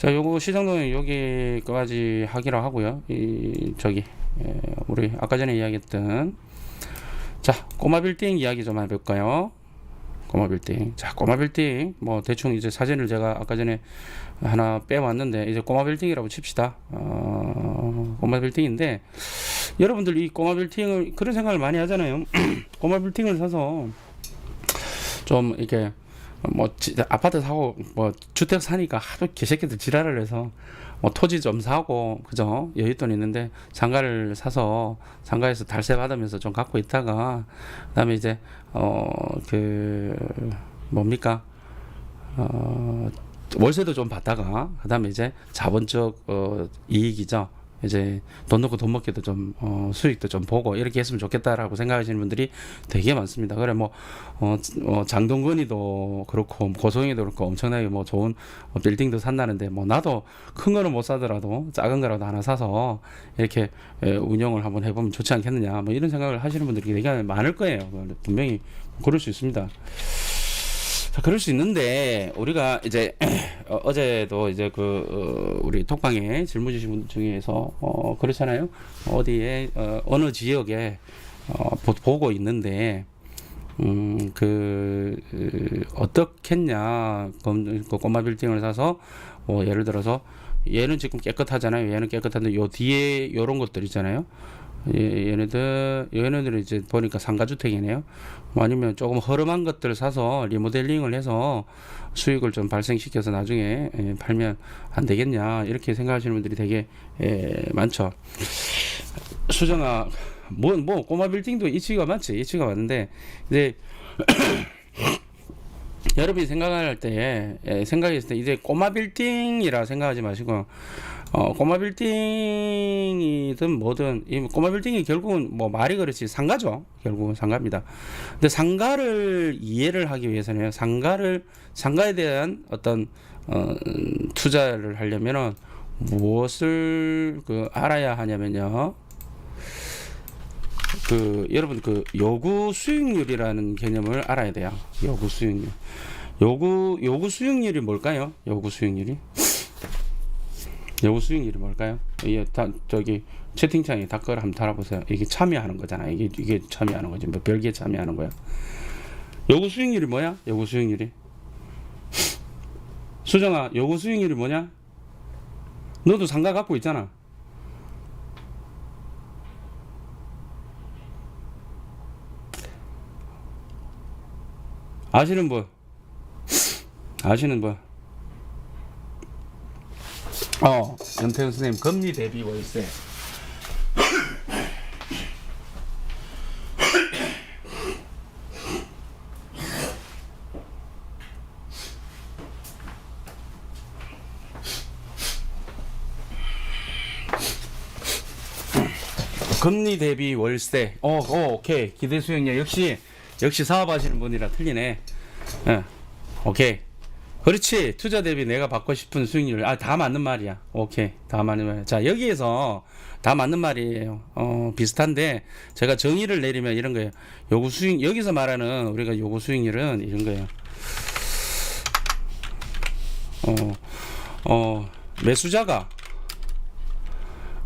자, 요거 시장동은 여기까지 하기로 하고요. 우리 아까 전에 이야기했던, 자, 꼬마 빌딩 이야기 좀 해볼까요? 꼬마 빌딩. 자, 꼬마 빌딩. 뭐, 대충 이제 사진을 제가 아까 전에 하나 빼왔는데, 이제 꼬마 빌딩이라고 칩시다. 꼬마 빌딩인데, 여러분들 이 꼬마 빌딩을, 그런 생각을 많이 하잖아요. 꼬마 빌딩을 사서, 좀, 이렇게, 뭐 아파트 사고 뭐 주택 사니까 하도 개새끼들 지랄을 해서 뭐 토지 좀 사고 그죠, 여윳돈 있는데 상가를 사서 상가에서 달세 받으면서 좀 갖고 있다가 그다음에 이제 그 뭡니까, 월세도 좀 받다가 그다음에 이제 자본적 이익이죠. 이제 돈 넣고 돈 먹기도 좀 수익도 좀 보고 이렇게 했으면 좋겠다라고 생각하시는 분들이 되게 많습니다. 그래 뭐 장동건이도 그렇고 고성이도 그렇고 엄청나게 뭐 좋은 빌딩도 산다는데, 뭐 나도 큰 거는 못 사더라도 작은 거라도 하나 사서 이렇게 운영을 한번 해보면 좋지 않겠느냐, 뭐 이런 생각을 하시는 분들이 되게 많을 거예요. 분명히 그럴 수 있습니다. 자, 그럴 수 있는데 우리가 이제 어제도 이제 우리 톡방에 질문 주신 분들 중에서 그렇잖아요. 어디에 어느 지역에 보고 있는데 어떻겠냐, 그 꼬마 빌딩을 사서 예를 들어서 얘는 지금 깨끗하잖아요. 얘는 깨끗한데 요 뒤에 요런 것들 있잖아요. 얘네들은 이제 보니까 상가주택이네요. 뭐 아니면 조금 허름한 것들을 사서 리모델링을 해서 수익을 좀 발생시켜서 나중에 팔면 안 되겠냐, 이렇게 생각하시는 분들이 되게 많죠. 수정아, 뭐 꼬마 빌딩도 이치가 많지. 이치가 많은데 이제 여러분이 생각할 때 생각했을 때 이제 꼬마 빌딩이라 생각하지 마시고 꼬마 빌딩이든 뭐든 이 꼬마 빌딩이 결국은 뭐 말이 그렇지 상가죠. 결국은 상가입니다. 근데 상가를 이해를 하기 위해서는 상가에 대한 어떤 투자를 하려면은 무엇을 알아야 하냐면요. 여러분 요구 수익률이라는 개념을 알아야 돼요. 요구 수익률. 요구 수익률이 뭘까요? 요구 수익률이 뭘까요? 이게 저기 채팅창에 댓글 한번 달아보세요. 이게 참여하는 거잖아. 이게 참여하는 거지. 뭐 별개 참여하는 거야. 요구 수익률이 뭐야? 요구 수익률이. 수정아, 요구 수익률이 뭐냐? 너도 상가 갖고 있잖아. 아시는 분? 연태현 선생님, 금리 대비 월세. 금리 대비 월세. 오케이. 기대 수익률. 역시 사업하시는 분이라 틀리네. 오케이. 그렇지. 투자 대비 내가 받고 싶은 수익률. 다 맞는 말이야. 오케이. 다 맞는 말이야. 자, 여기에서 다 맞는 말이에요. 비슷한데 제가 정의를 내리면 이런 거예요. 여기서 말하는 우리가 요구 수익률은 이런 거예요. 매수자가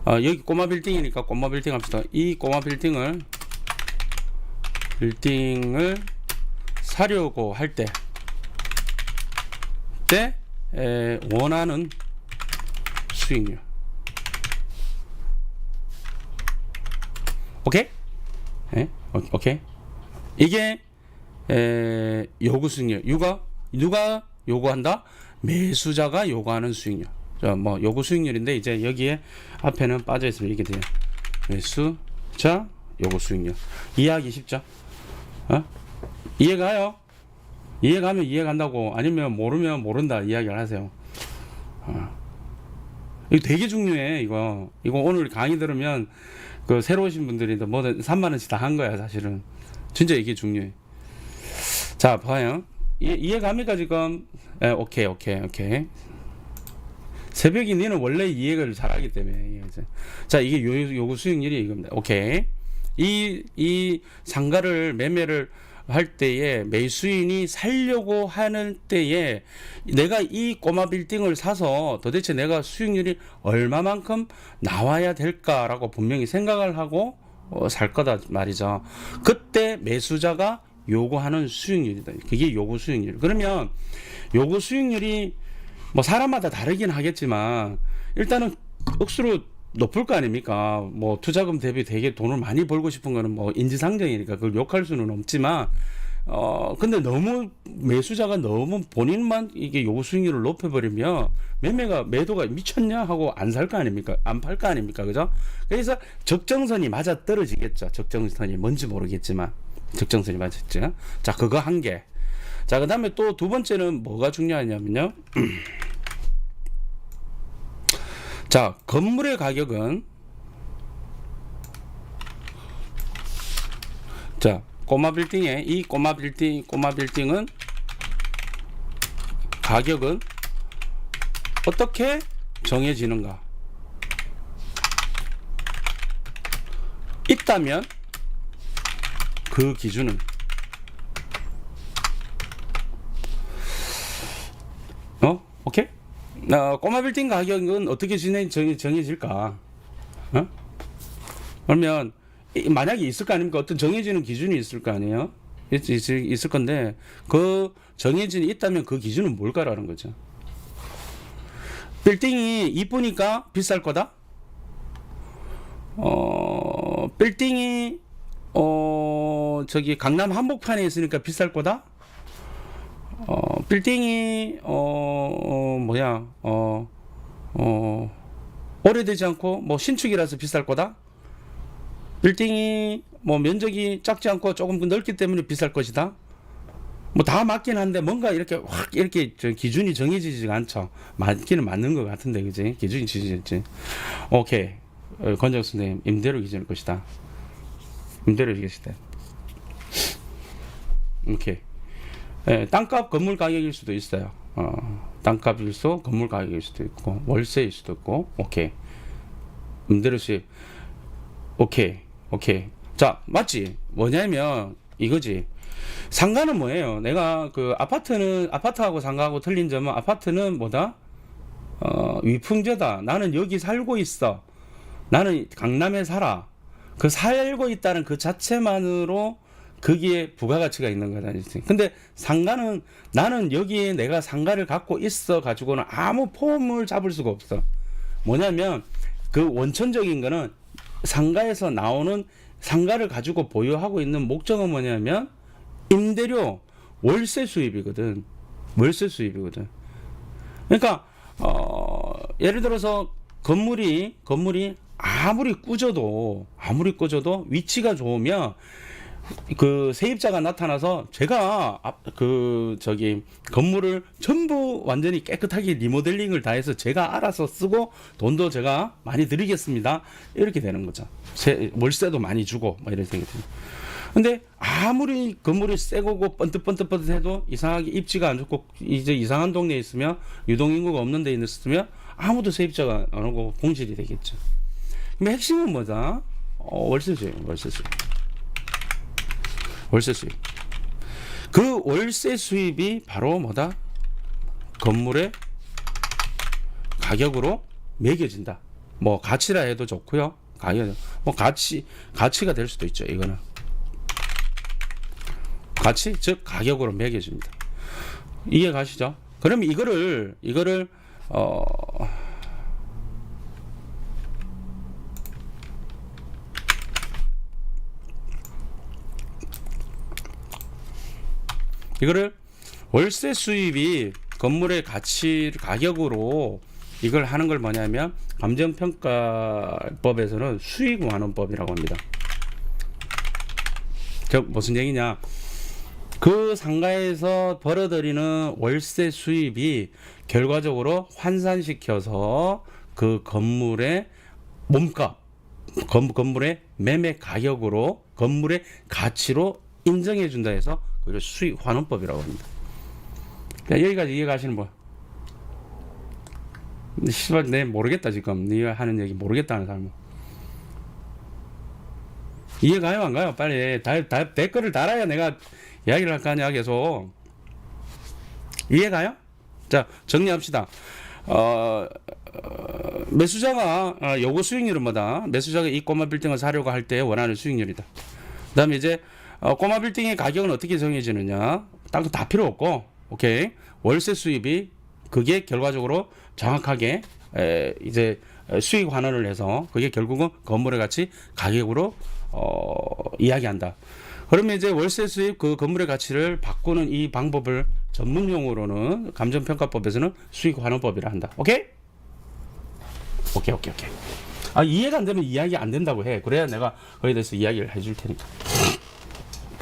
여기 꼬마 빌딩이니까 꼬마 빌딩 합시다. 이 꼬마 빌딩을 사려고 할 때 원하는 수익률. 오케이? 오케이. 이게 요구 수익률. 누가 요구한다? 매수자가 요구하는 수익률. 자, 뭐 요구 수익률인데 이제 여기에 앞에는 빠져 있으면 이게 돼요. 매수자 요구 수익률. 이해하기 쉽죠? 이해가요? 이해가면 이해간다고, 아니면 모르면 모른다 이야기를 하세요. 이거 되게 중요해. 이거 오늘 강의 들으면 새로 오신 분들이 뭐든 3만원씩 다 한 거야 사실은. 진짜 이게 중요해. 자, 봐요. 이해갑니까 지금? 오케이. 새벽이 니는 원래 이해를 잘하기 때문에. 자, 이게 요구 수익률이 이겁니다. 오케이. 이 상가를 매매를 할 때에 매수인이 살려고 하는 때에 내가 이 꼬마 빌딩을 사서 도대체 내가 수익률이 얼마만큼 나와야 될까라고 분명히 생각을 하고 살 거다 말이죠. 그때 매수자가 요구하는 수익률이다. 그게 요구 수익률. 그러면 요구 수익률이 뭐 사람마다 다르긴 하겠지만 일단은 억수로 높을 거 아닙니까? 뭐 투자금 대비 되게 돈을 많이 벌고 싶은 거는 뭐 인지상정이니까 그걸 욕할 수는 없지만 근데 너무 매수자가 너무 본인만 이게 요구 수익률을 높여버리면 매도가 미쳤냐 하고 안 살 거 아닙니까? 안 팔 거 아닙니까? 그죠? 그래서 적정선이 맞아 떨어지겠죠. 적정선이 뭔지 모르겠지만 적정선이 맞았죠. 자, 그거 한 개. 자, 그 다음에 또 두 번째는 뭐가 중요하냐면요. 자, 건물의 가격은 자, 꼬마 빌딩은 가격은 어떻게 정해지는가? 있다면 그 기준은 오케이? 꼬마 빌딩 가격은 어떻게 정해질까? 그러면 만약에 있을 거 아닙니까? 어떤 정해지는 기준이 있을 거 아니에요? 있을 건데 그 정해진이 있다면 그 기준은 뭘까라는 거죠. 빌딩이 이쁘니까 비쌀 거다? 빌딩이 저기 강남 한복판에 있으니까 비쌀 거다? 빌딩이 오래되지 않고 뭐 신축이라서 비쌀 거다? 빌딩이 뭐 면적이 작지 않고 조금 넓기 때문에 비쌀 것이다? 뭐 다 맞긴 한데 뭔가 이렇게 확 이렇게 기준이 정해지지가 않죠. 맞기는 맞는 것 같은데, 그지? 기준이 정해지지. 오케이. 권정 선생님, 임대료 기준일 것이다. 임대료 기준이다. 오케이. 땅값 건물 가격일 수도 있어요. 땅값일 수 건물 가격일 수도 있고 월세일 수도 있고. 오케이. 임대료 수익. 오케이. 자, 맞지? 뭐냐면 이거지. 상가는 뭐예요? 내가 그 아파트하고 상가하고 틀린 점은 아파트는 뭐다? 위풍제다. 나는 여기 살고 있어. 나는 강남에 살아. 그 살고 있다는 그 자체만으로 거기에 부가가치가 있는 거다. 근데 상가는 나는 여기에 내가 상가를 갖고 있어 가지고는 아무 폼을 잡을 수가 없어. 뭐냐면 그 원천적인 거는 상가에서 나오는 상가를 가지고 보유하고 있는 목적은 뭐냐면 임대료, 월세 수입이거든. 그러니까 예를 들어서 건물이 아무리 꾸져도 위치가 좋으면 그 세입자가 나타나서 제가 건물을 전부 완전히 깨끗하게 리모델링을 다 해서 제가 알아서 쓰고 돈도 제가 많이 드리겠습니다. 이렇게 되는 거죠. 월세도 많이 주고 뭐 이런 생각이 듭니다. 근데 아무리 건물이 새거고 번뜩번뜩해도 이상하게 입지가 안 좋고 이제 이상한 동네에 있으면 유동인구가 없는 데 있으면 아무도 세입자가 안 오고 공실이 되겠죠. 근데 핵심은 뭐다? 월세 수입. 그 월세 수입이 바로 뭐다? 건물의 가격으로 매겨진다. 뭐 가치라 해도 좋고요. 가치가 될 수도 있죠. 이거는 가치, 즉 가격으로 매겨집니다. 이해 가시죠? 그러면 이거를 월세 수입이 건물의 가격으로 이걸 하는 걸 뭐냐면 감정평가법에서는 수익완원법이라고 합니다. 무슨 얘기냐? 그 상가에서 벌어들이는 월세 수입이 결과적으로 환산시켜서 그 건물의 몸값, 건물의 매매 가격으로 건물의 가치로 인정해 준다 해서 그걸 수익환원법이라고 합니다. 여기까지 이해가시는 분? 씨발, 내 모르겠다 지금. 네가 하는 얘기 모르겠다는 사람. 이해가요 안 가요? 빨리 댓글을 달아야 내가 이야기를 할 거 아니야 계속. 이해가요? 자, 정리합시다. 매수자가 요구 수익률은 뭐다? 매수자가 이 꼬마 빌딩을 사려고 할 때 원하는 수익률이다. 그 다음에 이제 꼬마 빌딩의 가격은 어떻게 정해지느냐? 딴 거 다 필요 없고, 오케이. 월세 수입이 그게 결과적으로 정확하게 이제 수익 환원을 해서 그게 결국은 건물의 가치 가격으로 이야기한다. 그러면 이제 월세 수입 그 건물의 가치를 바꾸는 이 방법을 전문 용어로는 감정평가법에서는 수익 환원법이라 한다. 오케이? 오케이. 이해가 안 되면 이야기 안 된다고 해. 그래야 내가 거기에 대해서 이야기를 해줄 테니까.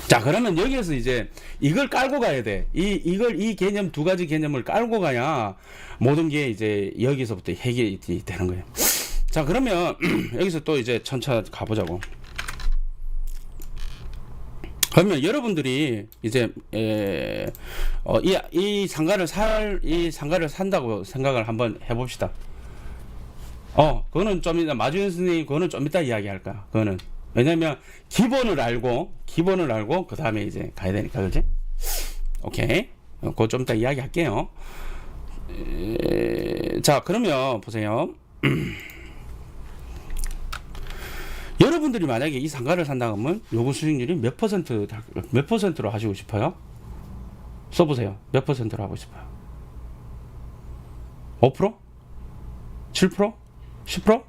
자, 그러면 여기에서 이제 이걸 깔고 가야 돼. 이 개념, 두 가지 개념을 깔고 가야 모든 게 이제 여기서부터 해결이 되는 거예요. 자, 그러면 여기서 또 이제 천차 가보자고. 그러면 여러분들이 이제 이 상가를 산다고 생각을 한번 해봅시다. 그거는 좀 이따 마주현 선생님 그거는 좀 이따 이야기할 거야. 그거는 왜냐면 기본을 알고 그 다음에 이제 가야 되니까, 그지? 오케이. 그거 좀 이따 이야기할게요. 자, 그러면 보세요. 여러분들이 만약에 이 상가를 산다 그러면 요구 수익률이 몇 퍼센트로 하시고 싶어요? 써보세요. 몇 퍼센트로 하고 싶어요? 5%? 7%? 10%?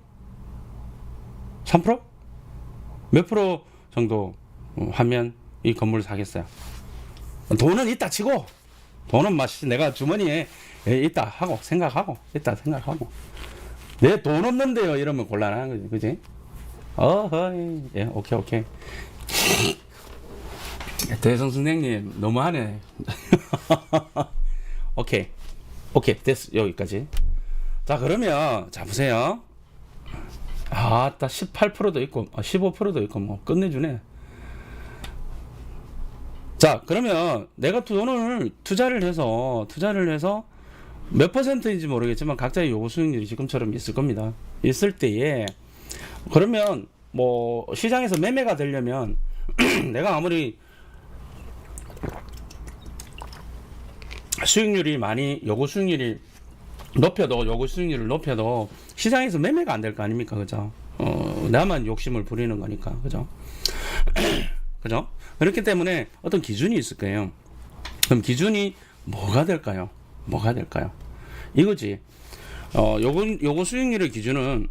3%? 몇 프로 정도 하면 이 건물을 사겠어요? 돈은 있다 치고, 돈은 내가 주머니에 있다 하고 생각하고 내 돈 없는데요 이러면 곤란한 거지, 그지? 예, 오케이. 대성 선생님 너무하네. 오케이 됐어. 여기까지. 자, 그러면 자 보세요. 딱 18%도 있고 15%도 있고 뭐 끝내주네. 자, 그러면 내가 돈을 투자를 해서 몇 퍼센트인지 모르겠지만 각자의 요구 수익률이 지금처럼 있을 겁니다. 있을 때에 그러면 뭐 시장에서 매매가 되려면 내가 아무리 요구 수익률을 높여도 시장에서 매매가 안 될 거 아닙니까, 그죠? 나만 욕심을 부리는 거니까, 그죠? 그죠? 그렇기 때문에 어떤 기준이 있을 거예요. 그럼 기준이 뭐가 될까요? 이거지. 요구 수익률의 기준은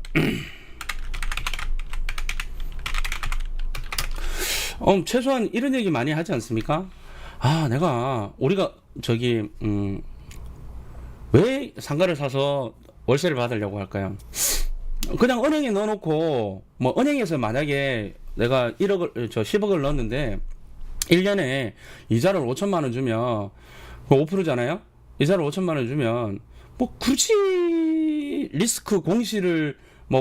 최소한 이런 얘기 많이 하지 않습니까? 우리가 왜 상가를 사서 월세를 받으려고 할까요? 그냥 은행에 넣어놓고, 뭐, 은행에서 만약에 내가 10억을 넣었는데, 1년에 이자를 5천만 원 주면, 그 5%잖아요? 이자를 5천만 원 주면, 뭐, 굳이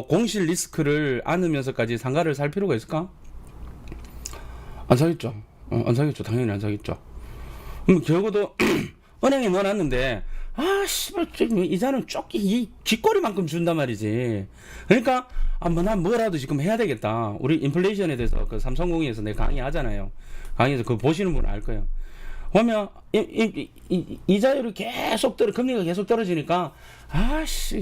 공실 리스크를 안으면서까지 상가를 살 필요가 있을까? 안 사겠죠. 당연히 안 사겠죠. 결국도 은행에 넣어놨는데, 이자는 이 귓꼬리만큼 준단 말이지. 그러니까, 난 뭐라도 지금 해야 되겠다. 우리 인플레이션에 대해서 그 삼성공회에서 내가 강의하잖아요. 강의에서 그거 보시는 분은 알 거예요. 보면, 이자율이 금리가 계속 떨어지니까,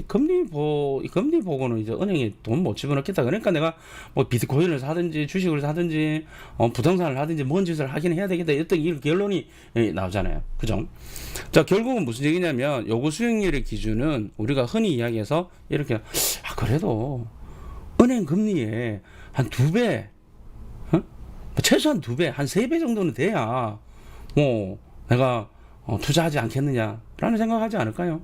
금리 보고는 이제 은행에 돈 못 집어넣겠다. 그러니까 내가 뭐 비트코인을 사든지 주식을 사든지, 부동산을 하든지 뭔 짓을 하긴 해야 되겠다. 이런 결론이 나오잖아요. 그죠? 자, 결국은 무슨 얘기냐면, 요구 수익률의 기준은 우리가 흔히 이야기해서 이렇게, 그래도 은행 금리에 한 2배, 최소한 2배, 한 3배 정도는 돼야, 내가 투자하지 않겠느냐라는 생각하지 않을까요?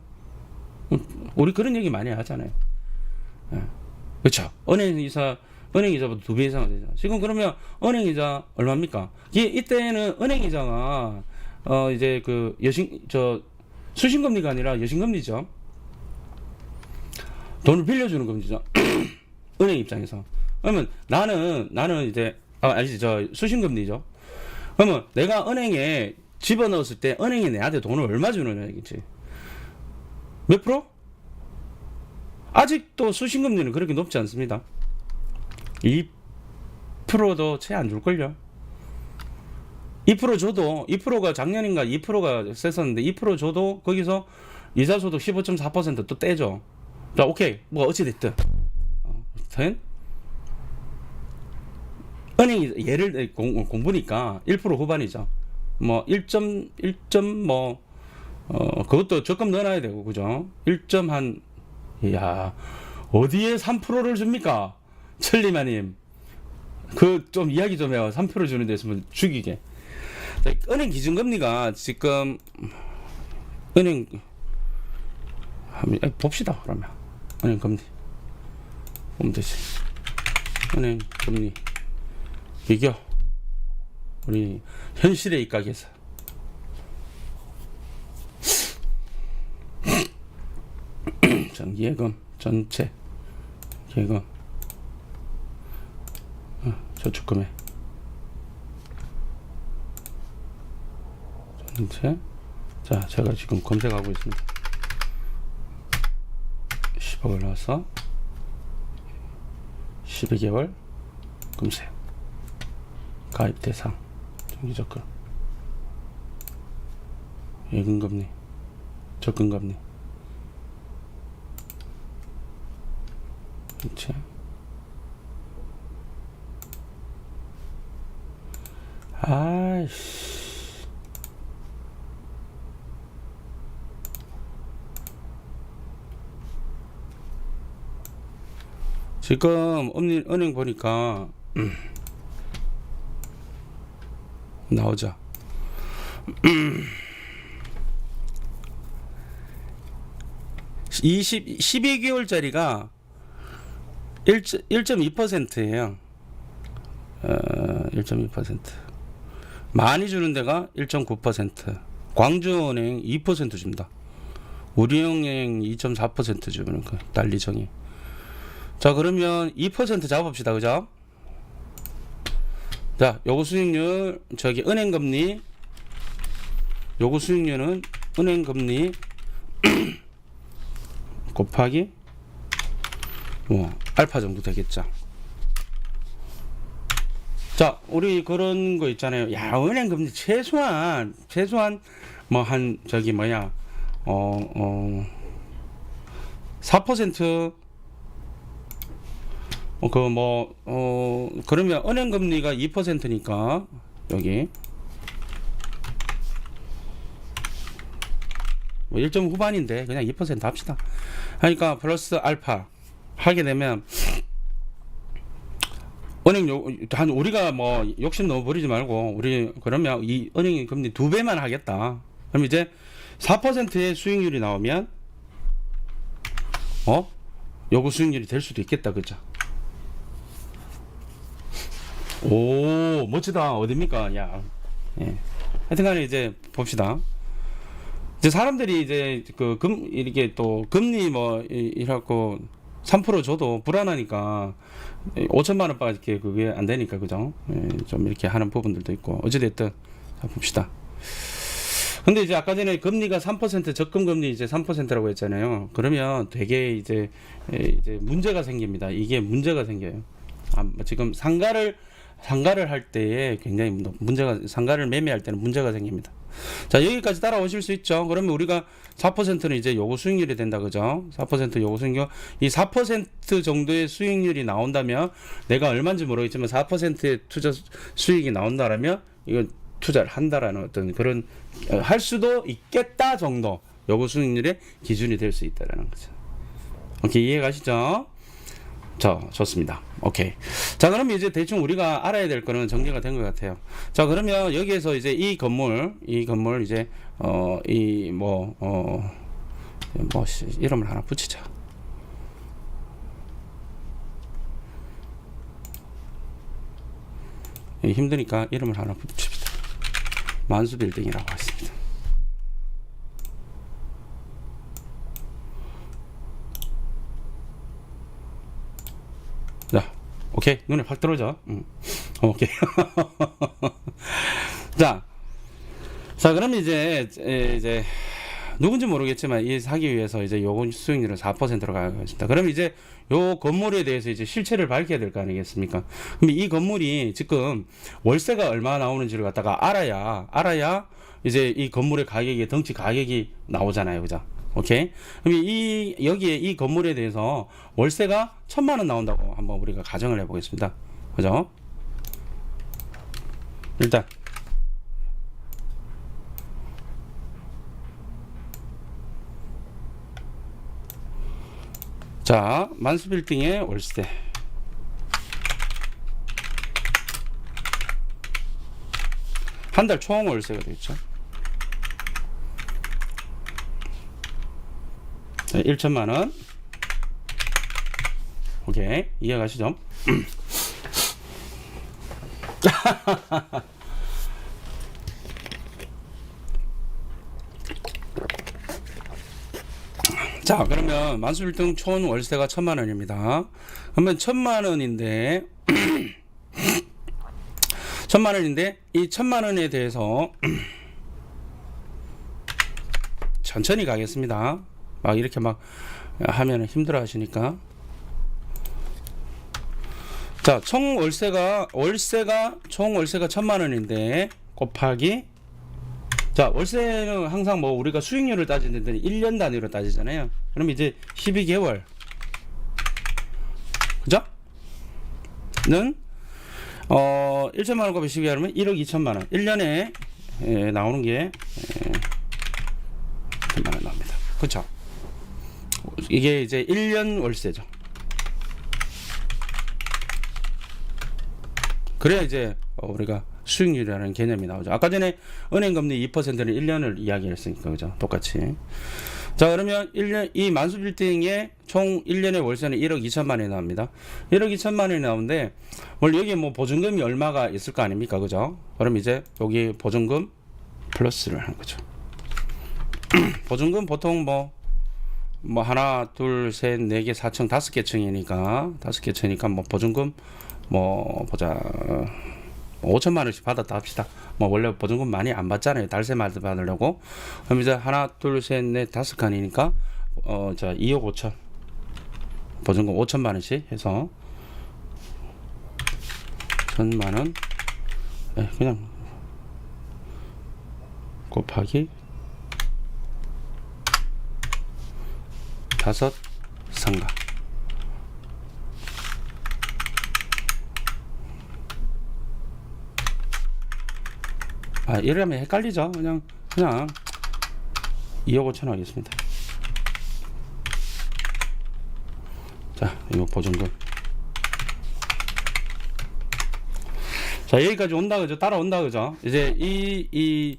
우리 그런 얘기 많이 하잖아요. 그렇죠. 은행이자보다 2배 이상은 되죠. 지금 그러면 은행이자 얼마입니까? 이때는 은행이자가 이제 수신금리가 아니라 여신금리죠. 돈을 빌려주는 금리죠. 은행 입장에서. 그러면 나는 이제 수신금리죠. 그러면 내가 은행에 집어넣었을 때 은행이 내한테 돈을 얼마 주느냐 얘기지. 몇 프로? 아직도 수신금리는 그렇게 높지 않습니다. 2%도 채 안 줄걸요. 2% 줘도 2%가 작년인가 2%가 셌었는데 2% 줘도 거기서 이자 소득 15.4%또 떼죠. 자, 오케이. 뭐 어찌 됐든. 하여튼 은행이 예를 공부니까 1% 후반이죠. 뭐 1점 뭐 그것도 적금 넣어놔야 되고 그죠? 1점 한 야 어디에 3%를 줍니까? 천리마님 그 좀 이야기 좀 해요. 3% 주는 데 있으면 죽이게. 자, 은행 기준금리가 지금 은행 봅시다. 그러면 은행 금리 보면 되지. 은행 금리 비교 우리 현실에 입각해서 정기예금 전체 예금 저축금액 전체. 자, 제가 지금 검색하고 있습니다. 10억을 넣어서 12개월 검색 가입 대상 정기적금 예금금리 적금금리 전체. 아이씨 지금 은행 보니까 나오죠. 12개월짜리가 1.2%예요. 1.2%. 많이 주는 데가 1.9%. 광주은행 2% 줍니다. 우리은행 2.4% 주는 거 달리정이. 자, 그러면 2% 잡읍시다. 그죠? 자, 요거 수익률 저기 은행금리 요거 수익률은 은행금리 곱하기 뭐 알파 정도 되겠죠. 자, 우리 그런 거 있잖아요. 야, 은행금리 최소한 뭐 한 저기 뭐야 4% 그러면 은행금리가 2%니까 여기 뭐 1점 후반인데 그냥 2% 합시다. 하니까 플러스 알파 하게 되면 은행 한 우리가 뭐 욕심 너무 부리지 말고 우리 그러면 이 은행 금리 2배만 하겠다. 그럼 이제 4%의 수익률이 나오면 요거 수익률이 될 수도 있겠다. 그죠? 오, 멋지다. 어딥니까? 야. 예. 하여튼간에 이제 봅시다. 이제 사람들이 이제 이렇게 또 금리 뭐 이래갖고 3% 줘도 불안하니까 5천만 원밖에 그게 안 되니까 그죠? 예, 좀 이렇게 하는 부분들도 있고 어찌됐든 자, 봅시다. 근데 이제 아까 전에 금리가 3% 적금 금리 이제 3%라고 했잖아요. 그러면 되게 이제 문제가 생깁니다. 이게 문제가 생겨요. 지금 상가를 할 때에 굉장히 상가를 매매할 때는 문제가 생깁니다. 자, 여기까지 따라오실 수 있죠. 그러면 우리가 4%는 이제 요거 수익률이 된다. 그죠? 4% 요거 수익률. 이 4% 정도의 수익률이 나온다면 내가 얼마인지 모르겠지만 4%의 투자 수익이 나온다라면 이건 투자를 한다라는 어떤 그런 할 수도 있겠다 정도 요거 수익률의 기준이 될 수 있다라는 거죠. 오케이, 이해 가시죠? 자, 좋습니다. 오케이. 자, 그럼 이제 대충 우리가 알아야 될 거는 정리가 된 것 같아요. 자, 그러면 여기에서 이제 이 건물 이제 이름을 하나 붙이자. 힘드니까 이름을 하나 붙입시다. 만수빌딩이라고 했습니다. 자, 오케이. 눈에 확 들어오죠? 오케이. 자, 그럼 이제 누군지 모르겠지만 이 사기 위해서 이제 요건 수익률은 4%로 가고 있습니다. 그럼 이제 요 건물에 대해서 이제 실체를 밝혀야 될 거 아니겠습니까? 그럼 이 건물이 지금 월세가 얼마 나오는지를 갖다가 알아야 이제 이 건물의 가격이 덩치 가격이 나오잖아요, 그죠? 오케이. 그럼 여기에 이 건물에 대해서 월세가 1,000만 원 나온다고 한번 우리가 가정을 해보겠습니다. 그죠? 일단 자, 만수빌딩의 월세 한 달 총 월세가 되겠죠. 1천만 원. 오케이, 이해가시죠? 자, 그러면 만수빌딩 총 월세가 1,000만 원입니다. 그러면 1,000만 원인데 1,000만 원인데 이 1,000만 원에 대해서 천천히 가겠습니다. 막 이렇게 막 하면 힘들어 하시니까. 자, 총 월세가 총 월세가 1,000만 원인데 곱하기, 자, 월세는 항상 뭐 우리가 수익률을 따지는데 1년 단위로 따지잖아요. 그럼 이제 12개월, 그죠? 는 1천만 원 곱하기 12개월 하면 1억 2천만 원. 1년에 나오는 게 1천만 원 나옵니다. 그렇죠? 이게 이제 1년 월세죠. 그래야 이제 우리가 수익률이라는 개념이 나오죠. 아까 전에 은행금리 2%는 1년을 이야기했으니까, 그죠? 똑같이. 자, 그러면 1년, 이 만수빌딩의 총 1년의 월세는 1억 2천만 원이 나옵니다. 1억 2천만 원이 나오는데, 원래 여기에 뭐 보증금이 얼마가 있을 거 아닙니까? 그죠? 그럼 이제 여기 보증금 플러스를 하는 거죠. 보증금 보통 뭐 하나, 둘, 셋, 네 개, 4층, 5개 층이니까 뭐 보증금 뭐 보자. 5천만 원씩 받았다 합시다. 뭐 원래 보증금 많이 안 받잖아요. 달세마다 받으려고. 그럼 이제 하나, 둘, 셋, 넷, 5칸이니까 자, 2억 5천. 보증금 5천만 원씩 해서 1,000만 원 그냥 곱하기 5 상가. 이러면 헷갈리죠. 그냥 2억 5천 하겠습니다. 자, 이거 보증금. 자, 여기까지 온다, 그죠? 따라온다, 그죠? 이제 이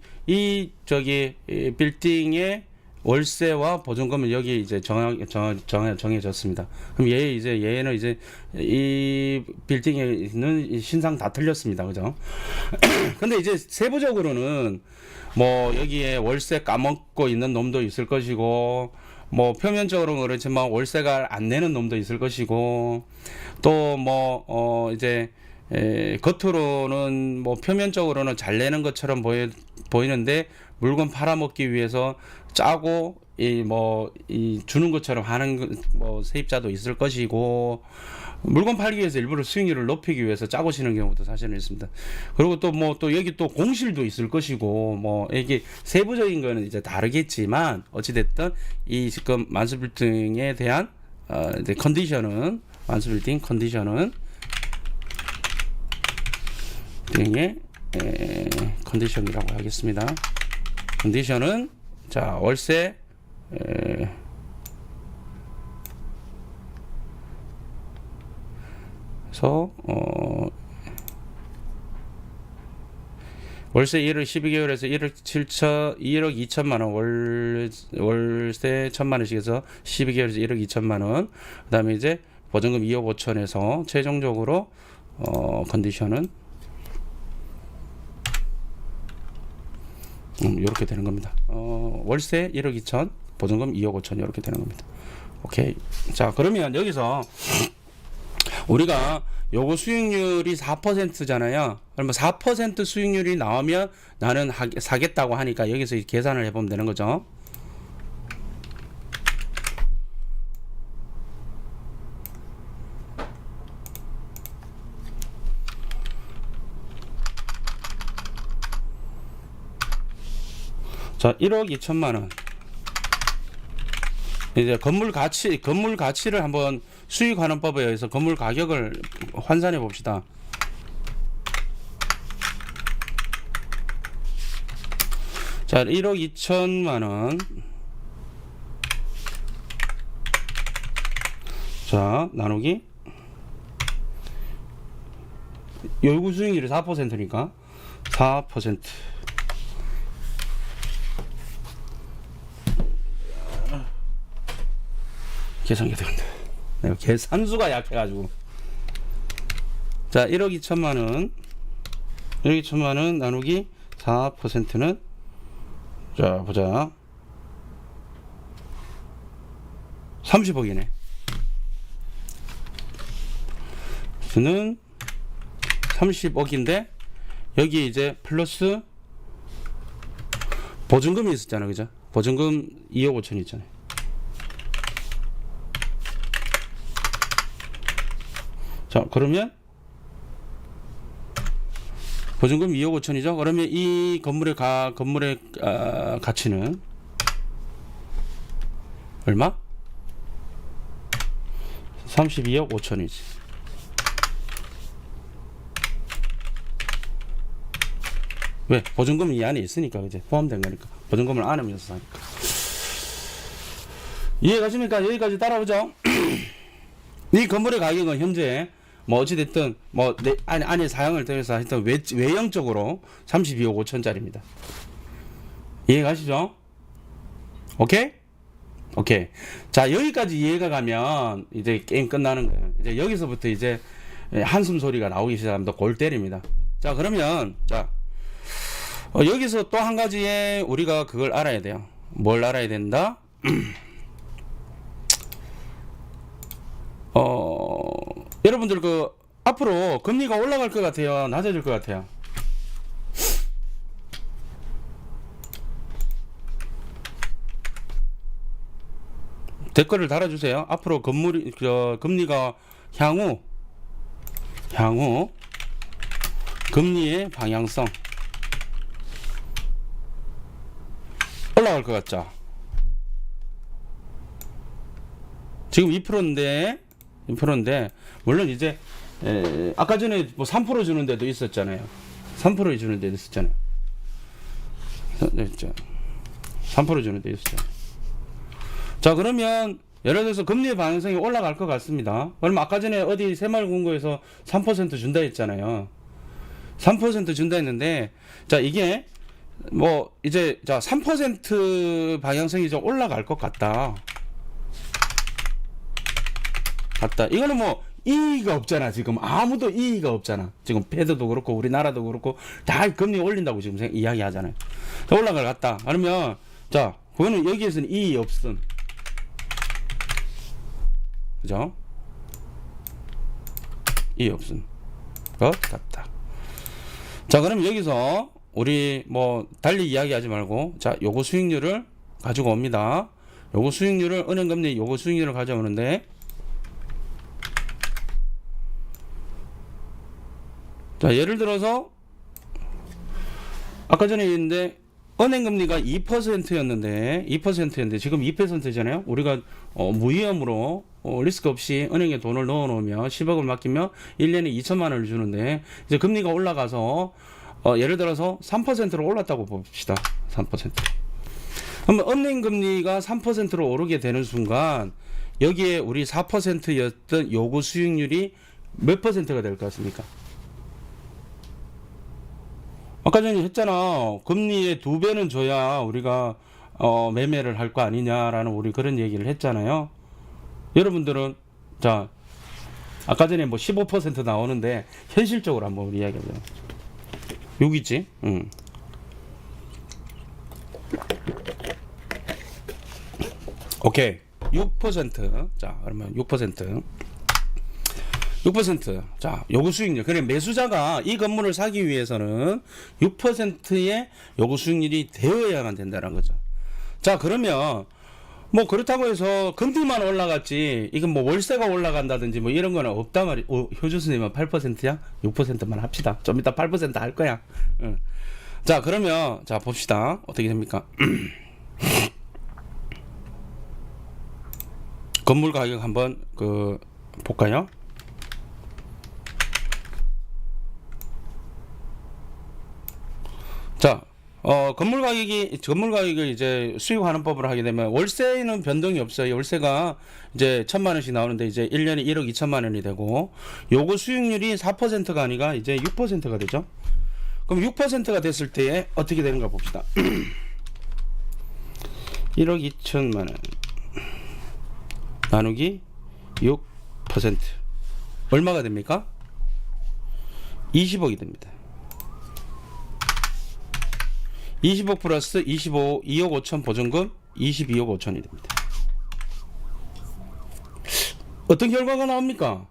빌딩의 월세와 보증금은 여기 이제 정해졌습니다. 그럼 얘는 이제 이 빌딩에 있는 신상 다 틀렸습니다. 그죠? 근데 이제 세부적으로는 뭐 여기에 월세 까먹고 있는 놈도 있을 것이고, 뭐 표면적으로는 그렇지만 월세가 안 내는 놈도 있을 것이고, 또 뭐 이제 겉으로는 뭐 표면적으로는 잘 내는 것처럼 보이는데 물건 팔아먹기 위해서 짜고 이 주는 것처럼 하는 뭐 세입자도 있을 것이고, 물건 팔기 위해서 일부러 수익률을 높이기 위해서 짜고 치는 경우도 사실은 있습니다. 그리고 또 여기 또 공실도 있을 것이고, 뭐 이게 세부적인 거는 이제 다르겠지만 어찌됐든 이 지금 만수빌딩에 대한 이제 컨디션은, 만수빌딩 컨디션은 의 컨디션이라고 하겠습니다. 컨디션은, 자, 월세 월세 1억 12개월에서 1억 2천만 원, 월세 1,000만 원씩 해서 12개월에서 1억 2천만 원. 그다음에 이제 보증금 2억 5천에서 최종적으로 컨디션은 이렇게 되는 겁니다. 월세 1억 2천, 보증금 2억 5천 이렇게 되는 겁니다. 오케이. 자, 그러면 여기서 우리가 요거 수익률이 4%잖아요. 그러면 4% 수익률이 나오면 나는 사겠다고 하니까 여기서 계산을 해보면 되는 거죠. 자, 1억 2천만 원. 이제 건물 가치를 한번 수익 환원법에 의해서 건물 가격을 환산해 봅시다. 자, 1억 2천만 원. 자, 나누기 요구 수익률이 4%니까 4%. 계산기 되는데 내가 계산수가 약해가지고. 자, 1억 2천만 원. 1억 2천만 원 나누기 4%는, 자, 보자. 30억이네. 는 30억인데 여기 이제 플러스 보증금이 있었잖아, 그죠? 보증금 2억 5천 있잖아요. 자, 그러면 보증금 2억 5천이죠. 그러면 이 건물의 가치는 얼마? 32억 5천이지. 왜? 보증금이 이 안에 있으니까, 그제? 포함된 거니까. 보증금을 안 하면서 사니까. 이해가십니까? 여기까지 따라오죠? 이 건물의 가격은 현재, 뭐, 어찌됐든, 뭐, 안에 사양을 더해서 하여튼 외형적으로 32억 5천짜리입니다. 이해가시죠? 오케이? 오케이. 자, 여기까지 이해가 가면, 이제 게임 끝나는 거예요. 이제 여기서부터 이제 한숨 소리가 나오기 시작합니다. 골 때립니다. 자, 그러면, 자, 여기서 또 한 가지의 우리가 그걸 알아야 돼요. 뭘 알아야 된다? 여러분들 앞으로 금리가 올라갈 것 같아요? 낮아질 것 같아요? 댓글을 달아주세요. 앞으로 금리가 향후 금리의 방향성 올라갈 것 같죠? 지금 2%인데 물론 이제 아까 전에 뭐 3% 주는 데도 있었잖아요. 3% 주는 데도 있었잖아요. 3% 주는 데도 있었잖아요. 자, 그러면 예를 들어서 금리의 방향성이 올라갈 것 같습니다. 그러면 아까 전에 어디 새마을금고에서 3% 준다 했잖아요. 3% 준다 했는데, 자, 이게 뭐 이제 자 3% 방향성이 좀 올라갈 것 같다. 이거는 뭐 이의가 없잖아. 지금 아무도 이의가 없잖아. 지금 패드도 그렇고 우리나라도 그렇고 다 금리 올린다고 지금 이야기하잖아요. 자, 올라갈 것 같다. 그러면 자, 그거는 여기에서는 이의 없음. 그죠? 이의 없음. 것 같다. 자, 그럼 여기서 우리 뭐 달리 이야기하지 말고, 자, 요거 수익률을 가지고 옵니다. 요거 수익률을, 은행금리 요거 수익률을 가져오는데, 자, 예를 들어서 아까 전에 얘기했는데 은행금리가 2%였는데 지금 2%잖아요. 우리가 무위험으로 리스크 없이 은행에 돈을 넣어 놓으면 10억을 맡기면 1년에 2천만 원을 주는데, 이제 금리가 올라가서 예를 들어서 3%로 올랐다고 봅시다. 3%. 그러면 은행금리가 3%로 오르게 되는 순간 여기에 우리 4%였던 요구 수익률이 몇 %가 될 것 같습니까? 아까 전에 했잖아. 금리의 2배는 줘야 우리가 매매를 할 거 아니냐라는 우리 그런 얘기를 했잖아요. 여러분들은 자, 아까 전에 뭐 15% 나오는데 현실적으로 한번 우리 이야기해보자. 여기지. 오케이. 6%. 자, 그러면 6%. 자, 요구 수익률. 그래, 매수자가 이 건물을 사기 위해서는 6%의 요구 수익률이 되어야만 된다는 거죠. 자, 그러면 뭐 그렇다고 해서 금리만 올라갔지, 이건 뭐 월세가 올라간다든지 뭐 이런 거는 없단 말이야. 효주 선생님은 8%야? 6%만 합시다. 좀 이따 8% 할 거야. 응. 자, 그러면 자 봅시다. 어떻게 됩니까? 건물 가격 한번 볼까요? 자, 건물 가격을 이제 수익하는 법으로 하게 되면 월세는 변동이 없어요. 월세가 이제 1,000만 원씩 나오는데 이제 1년에 1억 2천만 원이 되고, 요거 수익률이 4%가 아니라 이제 6%가 되죠. 그럼 6%가 됐을 때 어떻게 되는가 봅시다. 1억 2천만 원 나누기 6% 얼마가 됩니까? 20억이 됩니다. 20억 플러스 25, 2억 5천 보증금 22억 5천이 됩니다. 어떤 결과가 나옵니까?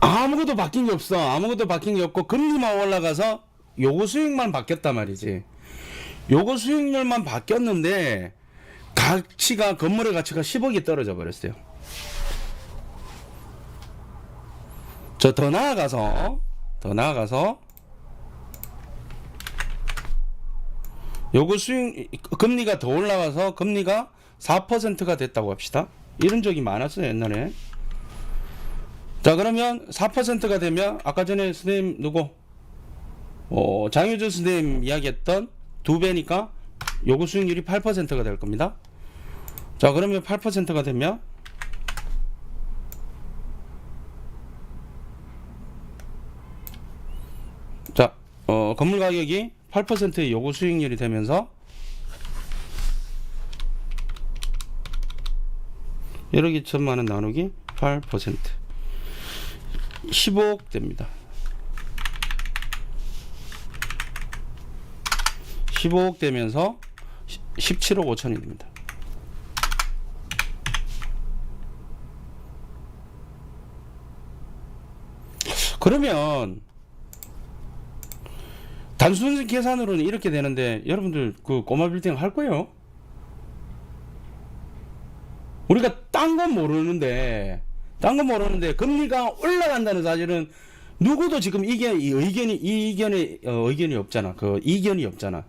아무것도 바뀐 게 없어. 아무것도 바뀐 게 없고 금리만 올라가서 요거 수익만 바뀌었단 말이지. 요거 수익률만 바뀌었는데 건물의 가치가 10억이 떨어져 버렸어요. 더 나아가서 요거 금리가 더 올라가서 금리가 4%가 됐다고 합시다. 이런 적이 많았어요, 옛날에. 자, 그러면 4%가 되면 아까 전에 선생님 장효준 선생님 이야기했던 2배니까 요거 수익률이 8%가 될 겁니다. 자, 그러면 8%가 되면 자, 건물 가격이 8%의 요구 수익률이 되면서 1억 2천만 원 나누기 8% 15억 됩니다. 15억 되면서 17억 5천이 됩니다. 그러면 단순 계산으로는 이렇게 되는데 여러분들 꼬마 빌딩 할 거예요? 우리가 딴 건 모르는데 금리가 올라간다는 사실은 누구도 지금 의견이 없잖아. 이견이 없잖아.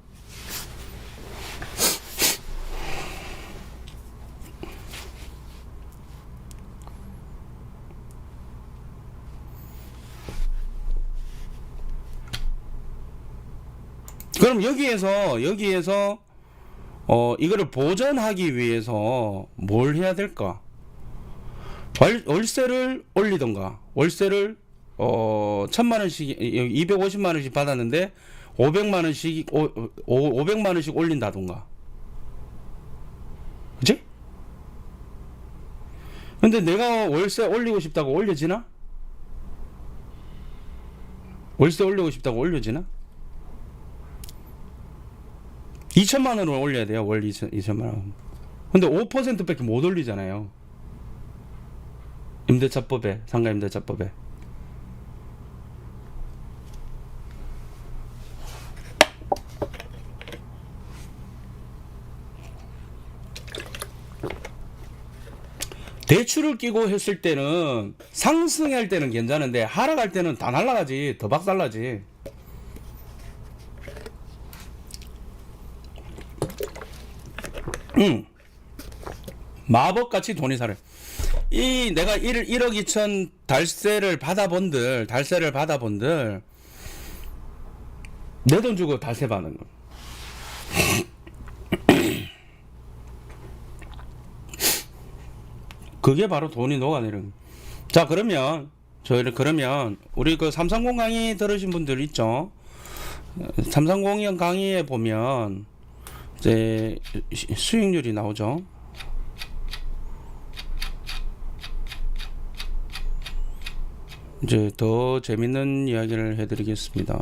그럼 여기에서 이거를 보전하기 위해서 뭘 해야 될까? 월세를 올리던가, 월세를 1,000만 원씩 250만 원씩 받았는데 500만 원씩 올린다던가. 그치? 근데 내가 월세 올리고 싶다고 올려지나? 월세 올리고 싶다고 올려지나? 2천만 원을 올려야 돼요. 월 2천만 원. 근데 5%밖에 못 올리잖아요. 임대차법에, 상가 임대차법에. 대출을 끼고 했을 때는 상승할 때는 괜찮은데 하락할 때는 다 날라가지. 더 박살나지. 마법같이 돈이 살아요. 내가 1억 2천 달세를 받아본들 내 돈 주고 달세 받는 거. 그게 바로 돈이 녹아내리는 거. 자, 그러면 우리 330 강의 들으신 분들 있죠? 330 강의에 보면 이제 수익률이 나오죠. 이제 더 재밌는 이야기를 해드리겠습니다.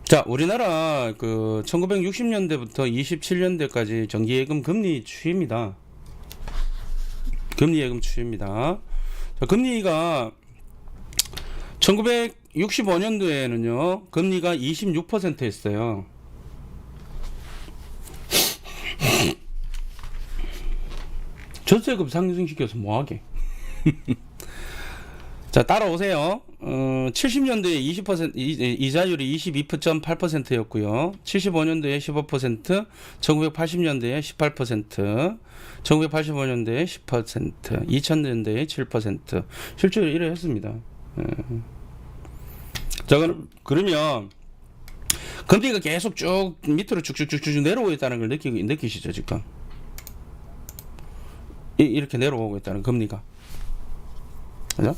자, 우리나라 1960년대부터 27년대까지 정기예금 금리 추이입니다. 금리예금 추이입니다. 자, 금리가 1965년도에는요 금리가 26%였어요. 전세금 상승시켜서 뭐하게. 자, 따라오세요. 70년도에 20% 이자율이 22.8%였고요. 75년도에 15%, 1980년도에 18%, 1985년도에 10%, 2000년도에 7%. 실제로 이래 했습니다. 자, 그러면 금리가 계속 쭉 밑으로 쭉쭉쭉쭉 내려오고 있다는 걸 느끼시죠, 지금? 이렇게 내려오고 있다는 금리가. 그죠?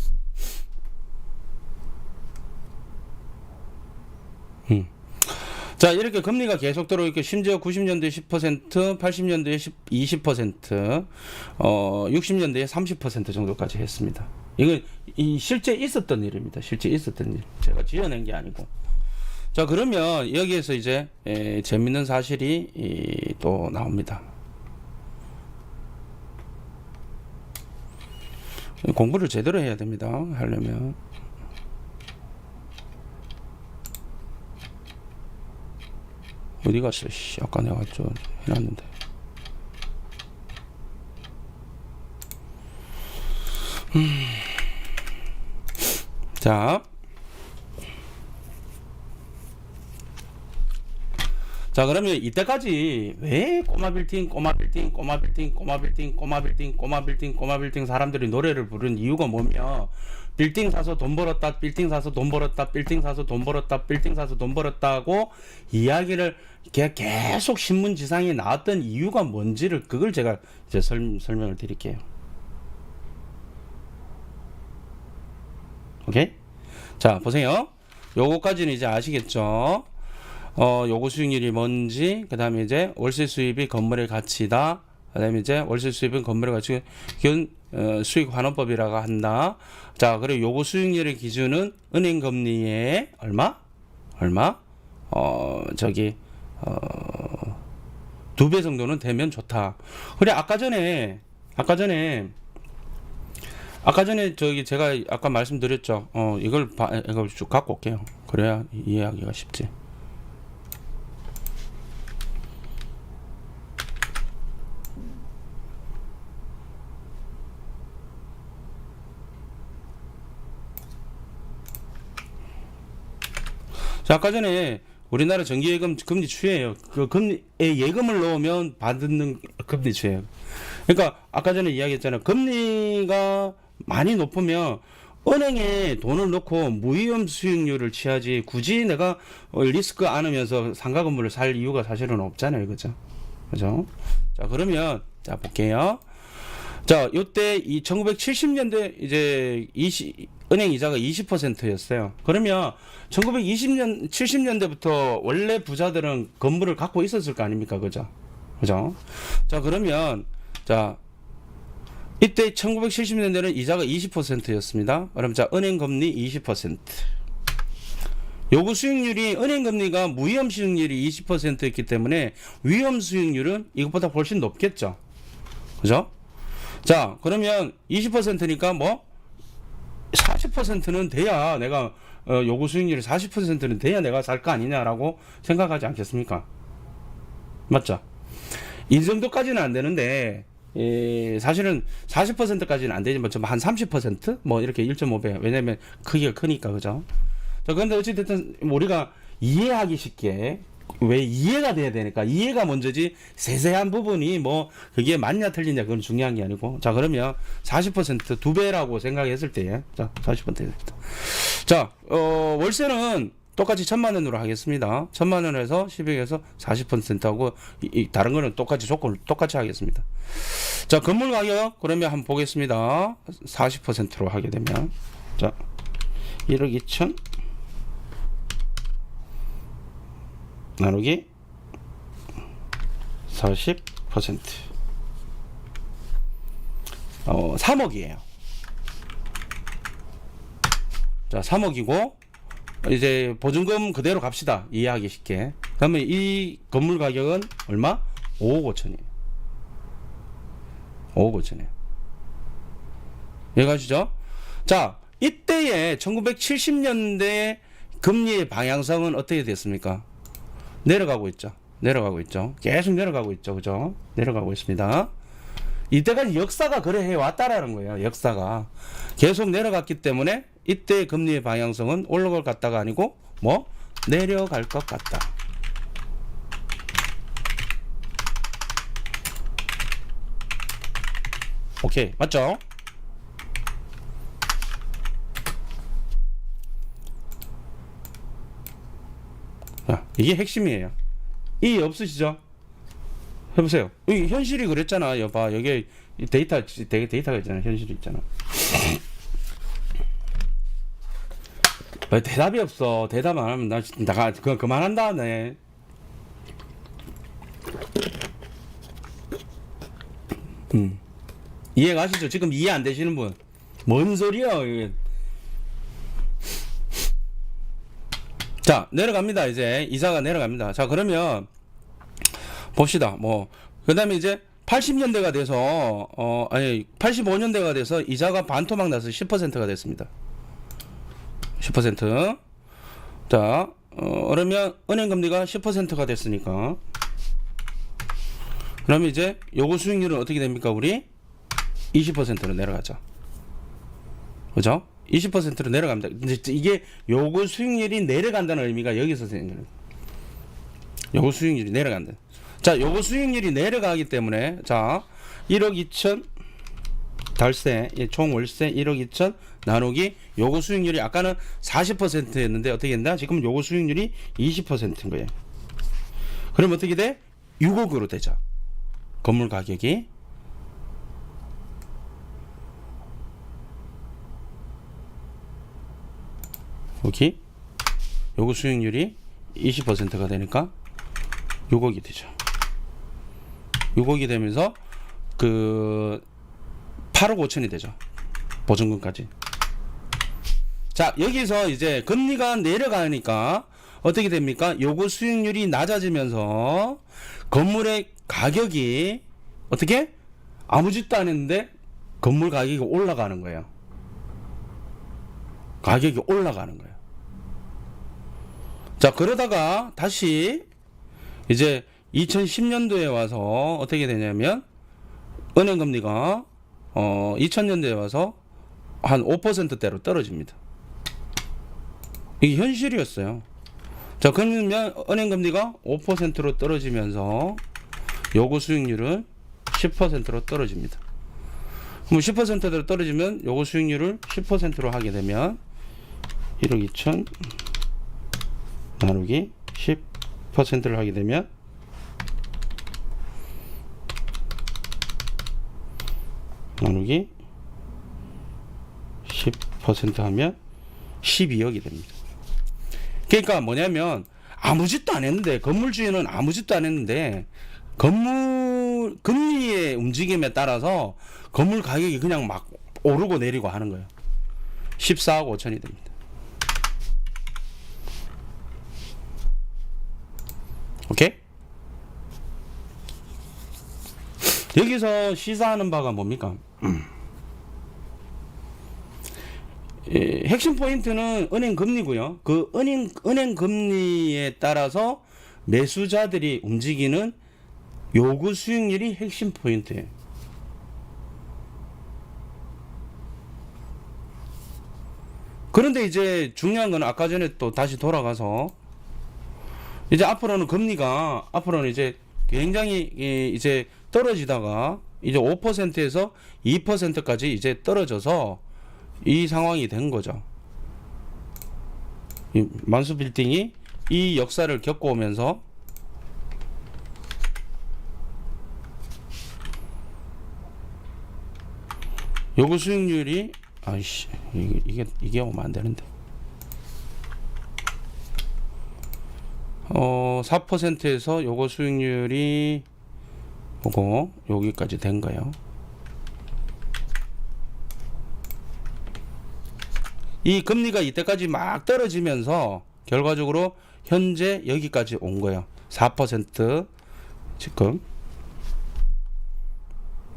자, 이렇게 금리가 계속 들어오니까 심지어 90년대에 10%, 80년대에 20%, 60년대에 30% 정도까지 했습니다. 이건 실제 있었던 일입니다. 실제 있었던 일. 제가 지어낸 게 아니고. 자, 그러면 여기에서 이제 재밌는 사실이 또 나옵니다. 공부를 제대로 해야 됩니다. 하려면. 어디 갔어? 아까 내가 좀 해놨는데. 자, 그러면 이때까지 왜 꼬마 빌딩 사람들이 노래를 부른 이유가 뭐며, 빌딩 사서 돈 벌었다, 빌딩 사서 돈 벌었다, 빌딩 사서 돈 벌었다, 빌딩 사서 돈 벌었다고 이야기를 계속 신문지상에 나왔던 이유가 뭔지를, 그걸 제가 이제 설명을 드릴게요. 오케이? 자, 보세요. 요거까지는 이제 아시겠죠? 요거 수익률이 뭔지, 그 다음에 이제 월세 수입이 건물의 가치다. 그 다음에 이제 월세 수입은 건물의 가치, 수익 환원법이라고 한다. 자, 그리고 요거 수익률의 기준은 은행 금리의 얼마? 2배 정도는 되면 좋다. 그래, 아까 전에 제가 아까 말씀드렸죠. 이걸 쭉 갖고 올게요. 그래야 이해하기가 쉽지. 자, 아까 전에 우리나라 정기예금 금리 추이예요. 그 금리에 예금을 넣으면 받는 금리 추이예요. 그러니까 아까 전에 이야기했잖아요. 금리가 많이 높으면 은행에 돈을 넣고 무위험 수익률을 취하지, 굳이 내가 리스크 안으면서 상가 건물을 살 이유가 사실은 없잖아요. 그죠? 자, 그러면 자, 볼게요. 자, 요때 1970년대 이제 은행 이자가 20%였어요. 그러면 70년대부터 원래 부자들은 건물을 갖고 있었을 거 아닙니까? 그죠? 자, 그러면 자, 이때 1970년대는 이자가 20%였습니다. 그럼 자, 은행 금리 20%. 요구 수익률이, 은행 금리가 무위험 수익률이 20%였기 때문에 위험 수익률은 이것보다 훨씬 높겠죠. 그죠? 자, 그러면 20%니까 뭐 40%는 돼야 내가 요구 수익률이 40%는 돼야 내가 살 거 아니냐라고 생각하지 않겠습니까? 맞죠? 이 정도까지는 안 되는데, 사실은 40%까지는 안 되지만 좀 한 30%? 뭐 이렇게 1.5배. 왜냐면 크기가 크니까. 그죠? 자, 그런데 어찌됐든 우리가 이해하기 쉽게, 왜 이해가 돼야 되니까, 이해가 먼저지 세세한 부분이 뭐 그게 맞냐 틀리냐 그건 중요한 게 아니고. 자, 그러면 40% 2배라고 생각했을 때, 자, 40%. 자, 월세는 똑같이 1,000만 원으로 하겠습니다. 1,000만 원에서 10억에서 40%하고 다른 거는 똑같이 조건을 똑같이 하겠습니다. 자, 건물 가격 그러면 한번 보겠습니다. 40%로 하게 되면, 자, 1억 2천 나누기 40%, 3억이에요. 자, 3억이고 이제 보증금 그대로 갑시다. 이해하기 쉽게. 그러면 이 건물 가격은 얼마? 5억 5천이에요. 5억 5천이에요. 이해가시죠? 자, 이때의 1970년대 금리의 방향성은 어떻게 됐습니까? 내려가고 있죠. 계속 내려가고 있죠. 그죠? 내려가고 있습니다. 이때까지 역사가 그래 해왔다라는 거예요. 역사가 계속 내려갔기 때문에 이때 금리의 방향성은 올라갈 것 같다가 아니고 뭐 내려갈 것 같다. 오케이, 맞죠? 자, 이게 핵심이에요. 이 없으시죠? 해보세요. 이 현실이 그랬잖아. 여봐, 여기 데이터가 있잖아. 현실이 있잖아. 왜 대답이 없어? 대답 안 하면 나가 그거 그만한다. 네. 이해 가시죠? 지금 이해 안 되시는 분. 뭔 소리야? 이게. 자, 내려갑니다. 이제 이사가 내려갑니다. 자, 그러면 봅시다. 뭐 그다음에 이제 80년대가 돼서 아니 85년대가 돼서 이자가 반토막 나서 10%가 됐습니다. 10%. 자, 그러면 은행 금리가 10%가 됐으니까 그러면 이제 요구 수익률은 어떻게 됩니까? 우리 20%로 내려가죠. 그죠? 20%로 내려갑니다. 이게 요구 수익률이 내려간다는 의미가 여기서 생겨요. 요구 수익률이 내려간다. 자, 요거 수익률이 내려가기 때문에 자 1억 2천 달세 총 월세 1억 2천 나누기 요거 수익률이 아까는 40%였는데 어떻게 된다? 지금 요거 수익률이 20%인 거예요. 그럼 어떻게 돼? 6억으로 되죠. 건물 가격이 여기 요거 수익률이 20%가 되니까 6억이 되죠. 6억이 되면서 그 8억 5천이 되죠. 보증금까지. 자, 여기서 이제 금리가 내려가니까 어떻게 됩니까? 요구 수익률이 낮아지면서 건물의 가격이 어떻게? 아무 짓도 안 했는데 건물 가격이 올라가는 거예요. 가격이 올라가는 거예요. 자, 그러다가 다시 이제 2010년도에 와서 어떻게 되냐면 은행 금리가 2000년도에 와서 한 5%대로 떨어집니다. 이게 현실이었어요. 자, 그러면 은행 금리가 5%로 떨어지면서 요구 수익률은 10%로 떨어집니다. 그럼 10%대로 떨어지면 요구 수익률을 10%로 하게 되면 1억 2천 나누기 10%를 하게 되면 나누기 10% 하면 12억이 됩니다. 그러니까 뭐냐면 아무 짓도 안 했는데 건물주인은 아무 짓도 안 했는데 건물 금리의 움직임에 따라서 건물 가격이 그냥 막 오르고 내리고 하는 거예요. 14억 5천이 됩니다. 오케이? 여기서 시사하는 바가 뭡니까? 핵심 포인트는 은행 금리고요. 그 은행 금리에 따라서 매수자들이 움직이는 요구 수익률이 핵심 포인트예요. 그런데 이제 중요한 건 아까 전에 또 다시 돌아가서 이제 앞으로는 금리가 앞으로는 이제 굉장히 이제 떨어지다가 이제 5%에서 2%까지 이제 떨어져서 이 상황이 된 거죠. 이 만수 빌딩이 이 역사를 겪어오면서 요구 수익률이 아이씨 이게 오면 안 되는데 4%에서 요거 수익률이 요거 여기까지 된 거예요. 이 금리가 이때까지 막 떨어지면서 결과적으로 현재 여기까지 온 거예요. 4% 지금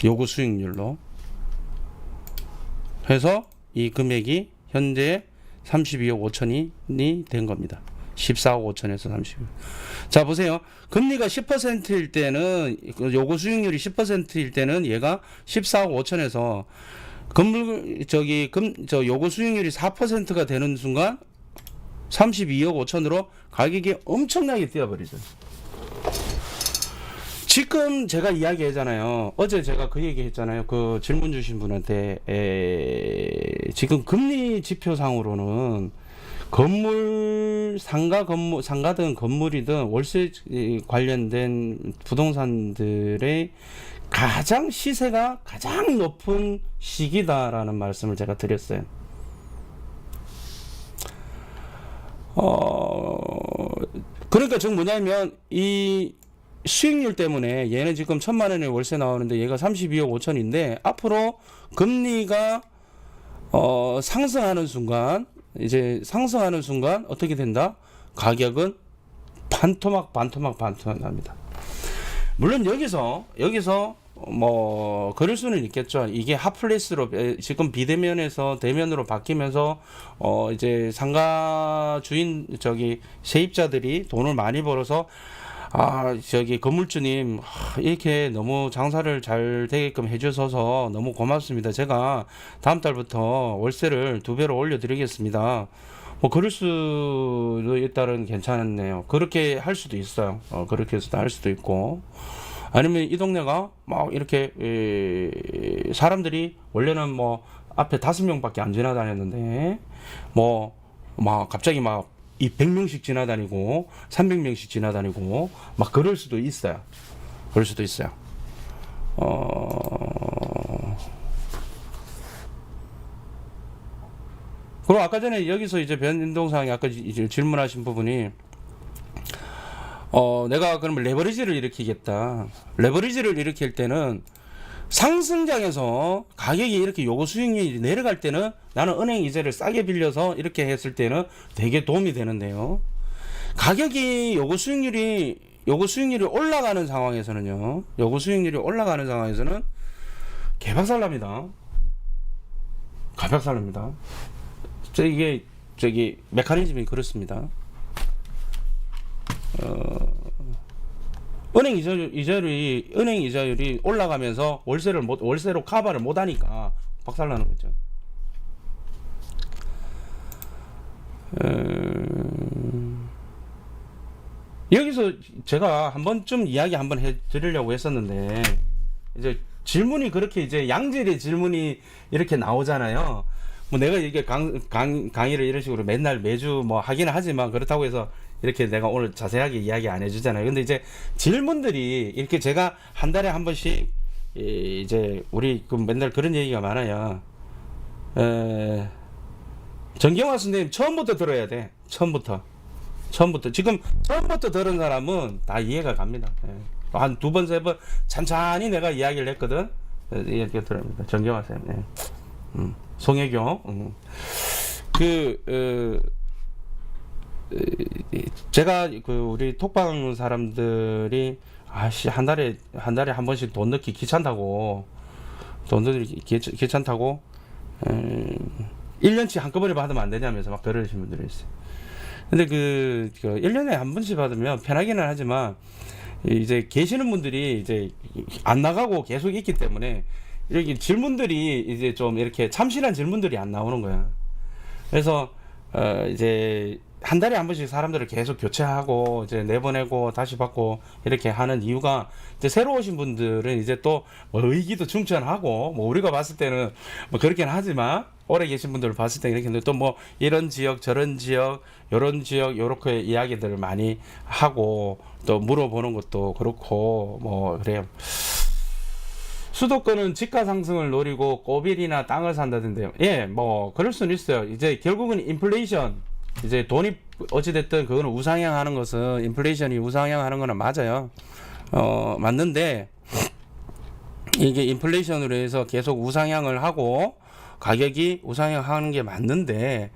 요구 수익률로 해서 이 금액이 현재 32억 5천이 된 겁니다. 14억 5천에서 30. 자, 보세요. 금리가 10%일 때는, 요구 수익률이 10%일 때는 얘가 14억 5천에서 요구 수익률이 4%가 되는 순간 32억 5천으로 가격이 엄청나게 뛰어버리죠. 지금 제가 이야기했잖아요. 어제 제가 그 얘기 했잖아요. 그 질문 주신 분한테, 지금 금리 지표상으로는 상가든 건물이든 월세 관련된 부동산들의 가장 시세가 가장 높은 시기다라는 말씀을 제가 드렸어요. 그러니까 지금 뭐냐면 이 수익률 때문에 얘는 지금 1,000만 원의 월세 나오는데 얘가 32억 5천인데 앞으로 금리가 상승하는 순간 어떻게 된다? 가격은 반토막 납니다. 물론 여기서 뭐 그럴 수는 있겠죠. 이게 핫플레이스로 지금 비대면에서 대면으로 바뀌면서 이제 상가 주인 세입자들이 돈을 많이 벌어서 건물주님 이렇게 너무 장사를 잘 되게끔 해주셔서 너무 고맙습니다. 제가 다음 달부터 월세를 2배로 올려드리겠습니다. 뭐 그럴 수도 있다는 괜찮네요. 그렇게 할 수도 있어요. 그렇게 해서 할 수도 있고, 아니면 이 동네가 막 이렇게 사람들이 원래는 뭐 앞에 5명밖에 안 지나다녔는데 뭐 막 갑자기 막 100명씩 지나다니고 300명씩 지나다니고 막 그럴 수도 있어요. 그리고 아까 전에 여기서 이제 변동사항이 아까 이제 질문하신 부분이 내가 그러면 레버리지를 일으키겠다. 레버리지를 일으킬 때는 상승장에서 가격이 이렇게 요구 수익률이 내려갈 때는 나는 은행 이자를 싸게 빌려서 이렇게 했을 때는 되게 도움이 되는데요. 가격이 요구 수익률이 올라가는 상황에서는요. 개박살납니다. 이게 메커니즘이 그렇습니다. 은행 이자율이 올라가면서 월세로 커버를 못 하니까 박살나는 거죠. 여기서 제가 한 번쯤 이야기 한번 해 드리려고 했었는데, 이제 질문이 그렇게 이제 양질의 질문이 이렇게 나오잖아요. 뭐 내가 이게 강의를 이런 식으로 매주 뭐 하기는 하지만 그렇다고 해서 이렇게 내가 오늘 자세하게 이야기 안 해주잖아요. 근데 이제 질문들이 이렇게 제가 한 달에 한 번씩 이제 우리 그 맨날 그런 얘기가 많아요. 정경화 선생님 처음부터 들어야 돼. 처음부터 지금 처음부터 들은 사람은 다 이해가 갑니다. 한 2번 3번 찬찬히 내가 이야기를 했거든. 이렇게 들어옵니다. 정경화 선생님. 송혜교. 제가 우리 톡방 사람들이 한 달에 한 번씩 돈 넣기 귀찮다고 1년치 한꺼번에 받으면 안 되냐면서 막 그러시는 분들이 있어요. 근데 1년에 한 번씩 받으면 편하기는 하지만 이제 계시는 분들이 이제 안 나가고 계속 있기 때문에 이렇게 질문들이 이제 좀 이렇게 참신한 질문들이 안 나오는 거야. 그래서 이제 한 달에 한 번씩 사람들을 계속 교체하고 이제 내보내고 다시 받고 이렇게 하는 이유가, 이제 새로 오신 분들은 이제 또 뭐 의기도 충천하고 뭐 우리가 봤을 때는 뭐 그렇긴 하지만 오래 계신 분들을 봤을 때 이렇게 또 뭐 이런 지역 저런 지역 요런 지역 요렇게 이야기들을 많이 하고 또 물어보는 것도 그렇고 뭐 그래요. 수도권은 집가 상승을 노리고 꼬빌이나 땅을 산다던데요. 예, 뭐 그럴 수는 있어요. 이제 결국은 인플레이션, 이제 돈이 어찌됐든 그거는 우상향하는 것은, 인플레이션이 우상향하는 거는 맞아요. 맞는데 이게 인플레이션으로 해서 계속 우상향을 하고 가격이 우상향하는 게 맞는데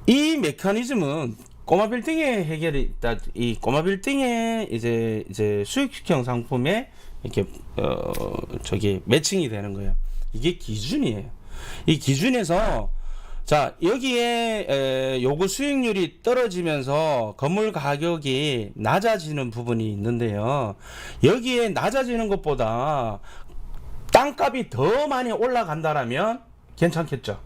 이 메커니즘은 꼬마 빌딩의 해결이 있다. 이 꼬마 빌딩의 이제 수익형 상품에 이렇게 매칭이 되는 거예요. 이게 기준이에요. 이 기준에서 자, 여기에 요구 수익률이 떨어지면서 건물 가격이 낮아지는 부분이 있는데요. 여기에 낮아지는 것보다 땅값이 더 많이 올라간다라면 괜찮겠죠.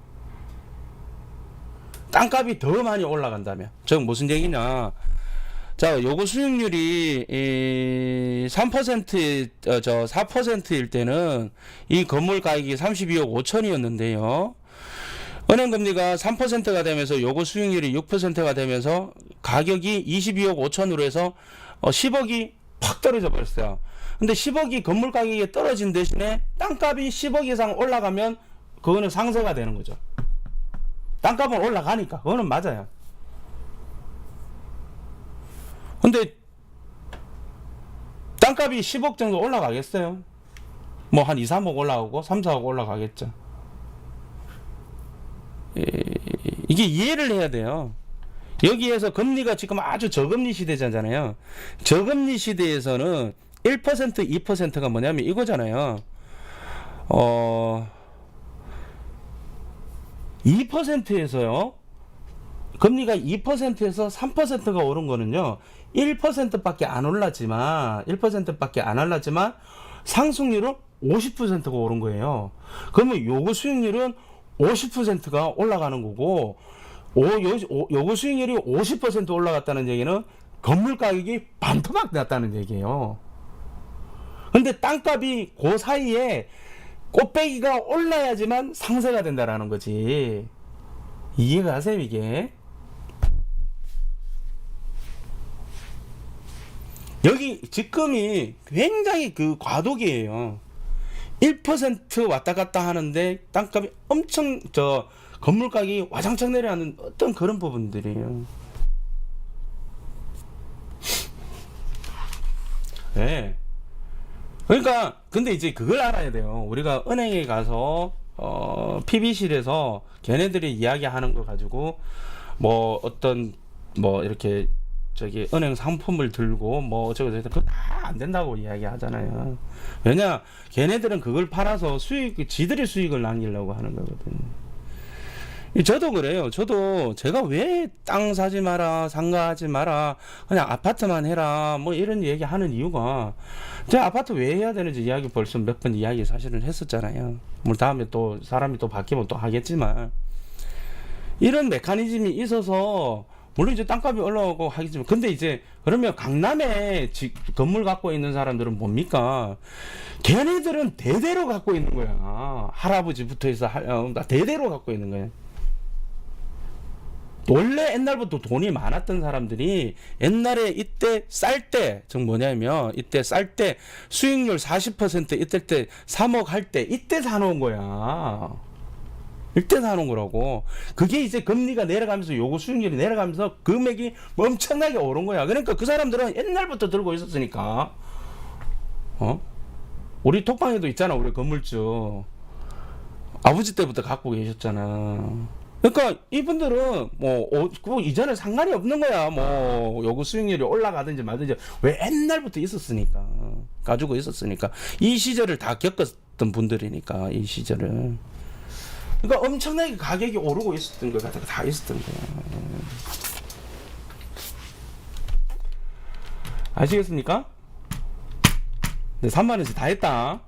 땅값이 더 많이 올라간다면. 즉 무슨 얘기냐? 자, 요구 수익률이 4%일 때는 이 건물 가격이 32억 5천이었는데요. 은행 금리가 3%가 되면서 요구 수익률이 6%가 되면서 가격이 22억 5천으로 해서 10억이 팍 떨어져 버렸어요. 근데 10억이 건물 가격이 떨어진 대신에 땅값이 10억 이상 올라가면 그거는 상세가 되는 거죠. 땅값은 올라가니까 그거는 맞아요. 근데 땅값이 10억 정도 올라가겠어요? 뭐 한 2, 3억 올라가고 3, 4억 올라가겠죠. 이게 이해를 해야 돼요. 여기에서 금리가 지금 아주 저금리 시대잖아요. 저금리 시대에서는 1%, 2%가 뭐냐면 이거잖아요. 2%에서요. 금리가 2%에서 3%가 오른 거는요. 1%밖에 안 올랐지만 1%밖에 안 올랐지만 상승률은 50%가 오른 거예요. 그러면 요구 수익률은 50%가 올라가는 거고 요구 수익률이 50% 올라갔다는 얘기는 건물 가격이 반토막 났다는 얘기예요. 근데 땅값이 그 사이에 꽃배기가 올라야지만 상세가 된다라는 거지. 이해가 가세요 이게? 여기 지금이 굉장히 그 과도기예요. 1% 왔다 갔다 하는데 땅값이 엄청 건물 가격이 와장창 내려가는 어떤 그런 부분들이에요. 네. 그러니까 근데 이제 그걸 알아야 돼요. 우리가 은행에 가서 PB실에서 걔네들이 이야기하는 거 가지고 뭐 어떤 뭐 이렇게 은행 상품을 들고 뭐 어쩌고 저쩌고 그거 다 안 된다고 이야기하잖아요. 왜냐 걔네들은 그걸 팔아서 지들이 수익을 남기려고 하는 거거든요. 저도 그래요. 저도 제가 왜 땅 사지 마라, 상가하지 마라, 그냥 아파트만 해라, 뭐 이런 얘기 하는 이유가 제가 아파트 왜 해야 되는지 이야기 벌써 몇 번 이야기 사실은 했었잖아요. 뭐 다음에 또 사람이 또 바뀌면 또 하겠지만 이런 메커니즘이 있어서 물론 이제 땅값이 올라오고 하겠지만 근데 이제 그러면 강남에 건물 갖고 있는 사람들은 뭡니까? 걔네들은 대대로 갖고 있는 거야. 할아버지부터 해서 대대로 갖고 있는 거야. 원래 옛날부터 돈이 많았던 사람들이 옛날에 이때 쌀 때, 즉 뭐냐면 이때 쌀 때 수익률 40% 이때 때 3억 할 때 이때 사놓은 거야. 이때 사놓은 거라고. 그게 이제 금리가 내려가면서 요구 수익률이 내려가면서 금액이 엄청나게 오른 거야. 그러니까 그 사람들은 옛날부터 들고 있었으니까. 우리 톡방에도 있잖아. 우리 건물주 아버지 때부터 갖고 계셨잖아. 그러니까 이분들은 뭐 이전에 상관이 없는 거야. 뭐 요구 수익률이 올라가든지 말든지 왜 옛날부터 있었으니까 가지고 있었으니까 이 시절을 다 겪었던 분들이니까 이 시절을. 그러니까 엄청나게 가격이 오르고 있었던 것 같아. 다 있었던 거야. 아시겠습니까? 네, 3만원씩 다 했다.